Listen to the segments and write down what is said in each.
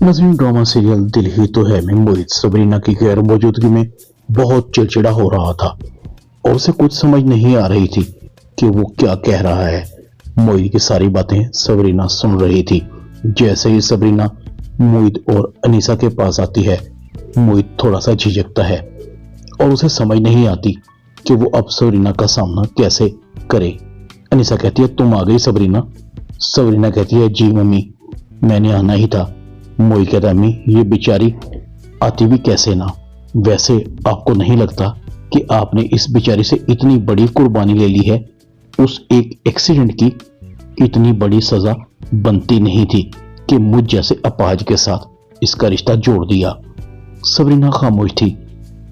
नज़रीन, drama serial दिल ही तो है में मोहित सबरीना की गैर मौजूदगी में बहुत चिड़चिड़ा हो रहा था और उसे कुछ समझ नहीं आ रही थी कि वो क्या कह रहा है। मोहित की सारी बातें सबरीना सुन रही थी। जैसे ही सबरीना मोहित और अनीसा के पास आती है, मोहित थोड़ा सा झिझकता है और उसे समझ नहीं आती कि वो अब सबरीना का सामना कैसे करे। अनीसा कहती है, तुम आ गई सबरीना। सबरीना कहती है, जी मम्मी, मैंने आना ही था। मोहित कहता है, अम्मी ये बेचारी आती भी कैसे ना। वैसे आपको नहीं लगता कि आपने इस बेचारी से इतनी बड़ी कुर्बानी ले ली है? उस एक एक्सीडेंट की इतनी बड़ी सजा बनती नहीं थी कि मुझ जैसे अपाहिज के साथ इसका रिश्ता जोड़ दिया। सबरीना खामोश थी।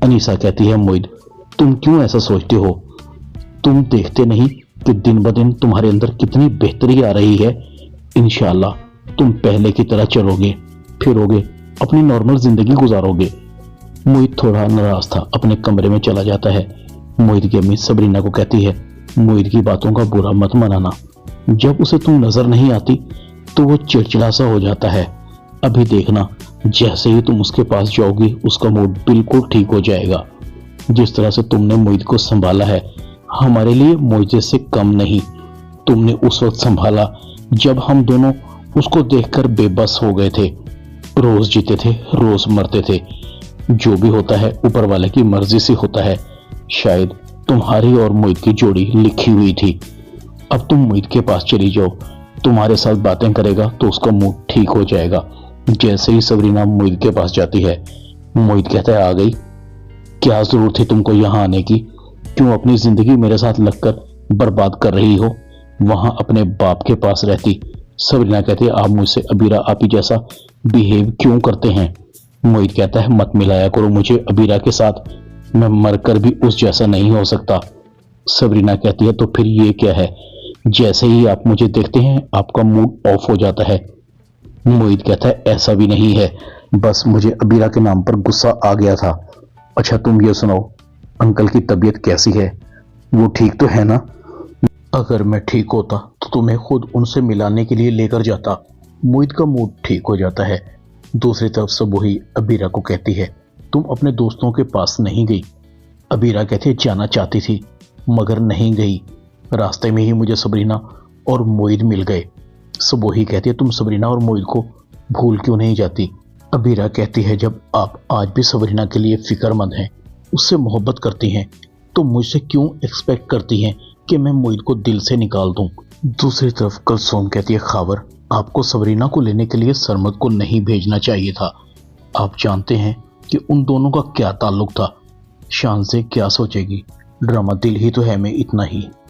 अनीसा कहती है, मोहित तुम क्यों ऐसा सोचते हो? तुम देखते नहीं कि दिन ब दिन तुम्हारे अंदर कितनी बेहतरी आ रही है। इंशाल्लाह तुम पहले की तरह चलोगे फिरोगे, अपनी नॉर्मल जिंदगी गुजारोगे। मोहित थोड़ा नाराज था, अपने कमरे में चला जाता है। मोहित की अम्मी सबरीना को कहती है, मोहित की बातों का बुरा मत मनाना। जब उसे तुम नजर नहीं आती तो वो चिड़चिड़ा सा हो जाता है। अभी देखना, जैसे ही तुम उसके पास जाओगी उसका मूड बिल्कुल ठीक हो जाएगा। जिस तरह से तुमने मोहित को संभाला है, हमारे लिए मोहित से कम नहीं। तुमने उस वक्त संभाला जब हम दोनों उसको देखकर बेबस हो गए थे। रोज जीते थे, रोज मरते थे। जो भी होता है ऊपर वाले की मर्जी से होता है। शायद तुम्हारी और मोहित की जोड़ी लिखी हुई थी। अब तुम मोहित के पास चली जाओ, तुम्हारे साथ बातें करेगा तो उसका मूड ठीक हो जाएगा। जैसे ही सबरीना मोहित के पास जाती है, मोहित कहता है, आ गई? क्या जरूरत थी तुमको यहाँ आने की? क्यों अपनी जिंदगी मेरे साथ लगकर बर्बाद कर रही हो? वहां अपने बाप के पास रहती। सबरीना कहती है, आप मुझसे अबीरा आपी जैसा बिहेव क्यों करते हैं? मोहित कहता है, मत मिलाया करो मुझे अबीरा के साथ, मैं मरकर भी उस जैसा नहीं हो सकता। सबरीना कहती है, तो फिर ये क्या है? जैसे ही आप मुझे देखते हैं आपका मूड ऑफ हो जाता है। मोहित कहता है, ऐसा भी नहीं है, बस मुझे अबीरा के नाम पर गुस्सा आ गया था। अच्छा तुम ये सुनाओ, अंकल की तबीयत कैसी है? वो ठीक तो है ना? अगर मैं ठीक होता तो तुम्हें खुद उनसे मिलाने के लिए लेकर जाता। मोहित का मूड ठीक हो जाता है। दूसरी तरफ से वही अबीरा को कहती है, तुम अपने दोस्तों के पास नहीं गई? अबीरा कहती है, जाना चाहती थी मगर नहीं गई। रास्ते में ही मुझे सबरीना और मोहित मिल गए। सब वही कहती है, तुम सबरीना और मोहित को भूल क्यों नहीं जाती? अबीरा कहती है, जब आप आज भी सबरीना के लिए फिक्रमंद हैं, उससे मोहब्बत करती हैं, तो मुझसे क्यों एक्सपेक्ट करती हैं कि मैं मोहित को दिल से निकाल दूं? दूसरी तरफ कुलसूम कहती है, खावर आपको सबरीना को लेने के लिए सरमद को नहीं भेजना चाहिए था। आप जानते हैं कि उन दोनों का क्या ताल्लुक था। शान से क्या सोचेगी? ड्रामा दिल ही तो है में इतना ही।